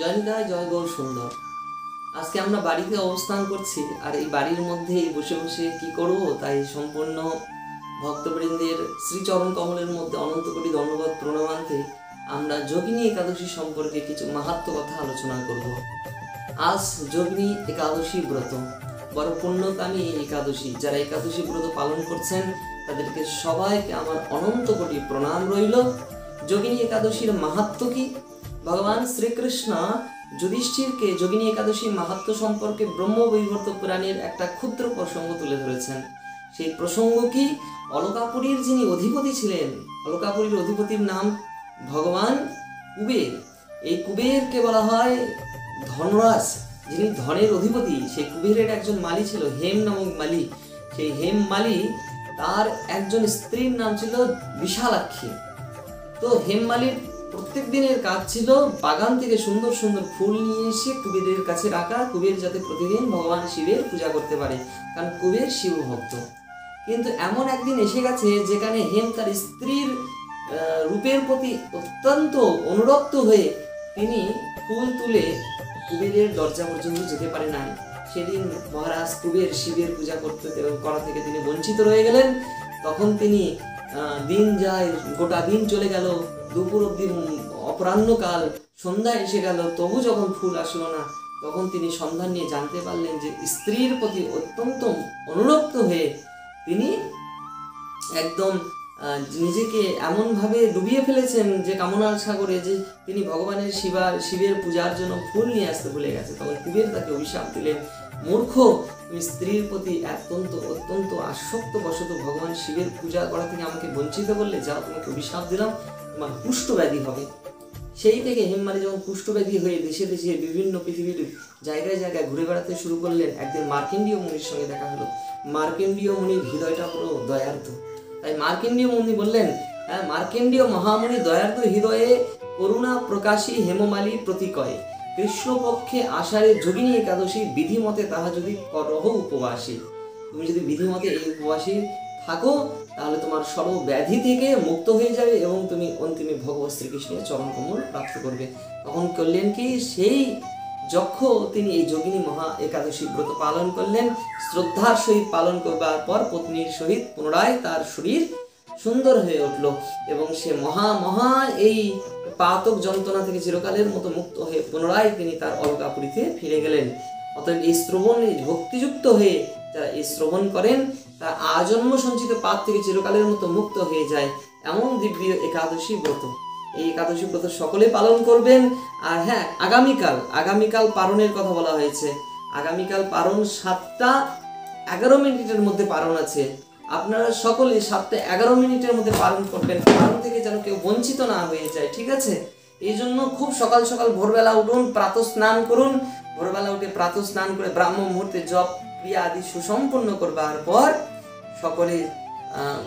জয়নিতায় জয় গৌর সুন্দর। আজকে আমরা বাড়িতে অবস্থান করছি, আর এই বাড়ির মধ্যে বসে বসে কি করব, তাই সম্পূর্ণ ভক্তবৃন্দের শ্রীচরণ কমলের মধ্যে অনন্ত কোটি ধন্যবাদ প্রণামান্তে আমরা যোগিনী একাদশী সম্পর্কে কিছু মাহাত্ম্য কথা আলোচনা করব। আজ যোগিনী একাদশী ব্রত, বড় পুণ্যকামী একাদশী। যারা একাদশী ব্রত পালন করছেন তাদেরকে সবাইকে আমার অনন্ত কোটি প্রণাম রইল। যোগিনী একাদশীর মাহাত্ম্য কি? ভগবান শ্রীকৃষ্ণ যুধিষ্ঠিরকে যোগিনী একাদশী মাহাত্ম্য সম্পর্কে ব্রহ্মবৈবর্ত পুরাণের একটা ক্ষুদ্র প্রসঙ্গ তুলে ধরেছেন। সেই প্রসঙ্গ কি? অলকাপুরীর যিনি অধিপতি ছিলেন, অলকাপুরীর অধিপতির নাম ভগবান কুবের। এই কুবেরকে বলা হয় ধনরাজ, যিনি ধনের অধিপতি। সেই কুবেরের একজন মালি ছিল, হেম নামক মালি। সেই হেম মালি, তার একজন স্ত্রীর নাম ছিল বিশালাক্ষী। তো হেম মালির প্রত্যেক দিনের কাজ ছিল বাগান থেকে সুন্দর সুন্দর ফুল নিয়ে এসে কুবেরের কাছে রাখা, কুবের যাতে প্রতিদিন ভগবান শিবের পূজা করতে পারে, কারণ কুবের শিব ভক্ত। কিন্তু এমন একদিন এসে গেছে যেখানে হেম তার স্ত্রীর রূপের প্রতি অত্যন্ত অনুরক্ত হয়ে তিনি ফুল তুলে কুবেরের দরজা পর্যন্ত যেতে পারে না। সেদিন মহারাজ কুবের শিবের পূজা করা থেকে তিনি বঞ্চিত রয়ে গেলেন। তখন তিনি দিন যায়, গোটা দিন চলে গেল, দুপুর অব্দি অপরাহ্নকাল, সন্ধ্যা এসে গেল, তবু যখন ফুল আসলো না, তখন তিনি সন্ধান নিয়ে জানতে পারলেন যে স্ত্রীর প্রতি অত্যন্ত অনুরক্ত হয়ে তিনি একদম নিজেকে এমনভাবে ডুবিয়ে ফেলেছেন যে কামনার সাগরে, যে তিনি ভগবানের শিবের পূজার জন্য ফুল নিয়ে আসতে ভুলে গেছে। তখন কুবের তাকে অভিশাপ দিলেন, মূর্খ, তুমি স্ত্রীর প্রতি অত্যন্ত আসক্ত বশত ভগবান শিবের পূজা করা থেকে আমাকে বঞ্চিত করলে, যাও, তোমাকে অভিশাপ দিলাম, তোমার কুষ্ঠব্যাধি হবে। সেই থেকে হেমমালি যখন কুষ্ঠব্যাধি হয়ে দেশে দেশে বিভিন্ন পৃথিবীর জায়গায় জায়গায় ঘুরে বেড়াতে শুরু করলেন, একদিন মার্কেন্ডীয় মুনির সঙ্গে দেখা হলো। মার্কেন্ডীয় মুনির হৃদয়টা পুরো দয়ার্দ্র। তাই মার্কেন্ডীয় মুনি বললেন, মার্কেন্ডীয় মহামুনি দয়ার্দ্র হৃদয়ে করুণা প্রকাশী হেমমালী প্রতিকয়ে কৃষ্ণপক্ষে আষাঢ়ে যোগিনী একাদশী বিধিমতে তাহা যদি করহ উপবাসী। তুমি যদি বিধিমতে এই উপবাসী থাকো, তাহলে তোমার সর্বব্যাধি থেকে মুক্ত হয়ে যাবে এবং তুমি অন্তিমে ভগবৎ শ্রীকৃষ্ণের চরণ কমল প্রাপ্ত করবে। তখন করলেন কি, সেই যক্ষ তিনি এই যোগিনী মহা একাদশী ব্রত পালন করলেন। শ্রদ্ধার সহিত পালন করবার পর পত্নীর সহিত পুনরায় তার শরীর সুন্দর হয়ে উঠল এবং সে মহা এই পাতক যন্ত্রণা থেকে চিরকালের মতো মুক্ত হয়ে পুনরায় তিনি তার অলকাপুরীতে ফিরে গেলেন। অতএব এই শ্রবণে ভক্তিযুক্ত হয়ে যারা এই শ্রবণ করেন, তারা আজন্ম সঞ্চিত পাপ থেকে চিরকালের মতো মুক্ত হয়ে যায়। এমন দিব্য একাদশী ব্রত, এই একাদশী ব্রত সকলে পালন করবেন। আর হ্যাঁ, আগামীকাল পারণের কথা বলা হয়েছে। আগামীকাল পারণ 7:11 মধ্যে পারণ আছে। আপনারা সকলে 7:11 মধ্যে পালন করবেন, পালন থেকে যেন কেউ বঞ্চিত না হয়ে যায়, ঠিক আছে? এই জন্য খুব সকাল সকাল ভোরবেলা উঠুন, প্রাতঃ স্নান করুন। ভোরবেলা উঠে প্রাতঃ স্নান করে ব্রাহ্ম মুহূর্তে জপ ক্রিয়া আদি সুসম্পন্ন করবার পর সকলে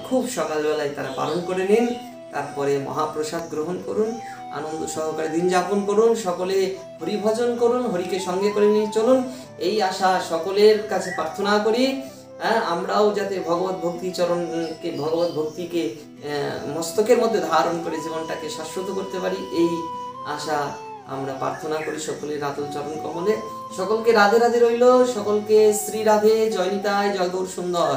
খুব সকালবেলায় তারা পালন করে নিন। তারপরে মহাপ্রসাদ গ্রহণ করুন, আনন্দ সহকারে দিন যাপন করুন, সকলে হরিভজন করুন, হরিকে সঙ্গে করে নিয়ে চলুন। এই আশা সকলের কাছে প্রার্থনা করি। আমরাও যাতে ভগবত ভক্তিকে মস্তকের মধ্যে ধারণ করে জীবনটাকে শাশ্বত করতে পারি, এই আশা আমরা প্রার্থনা করি সকলের আতুল চরণ কমলে। সকলকে রাধে রাধে রইল, সকলকে শ্রী রাধে, জয় নিতাই, জয় গৌর সুন্দর।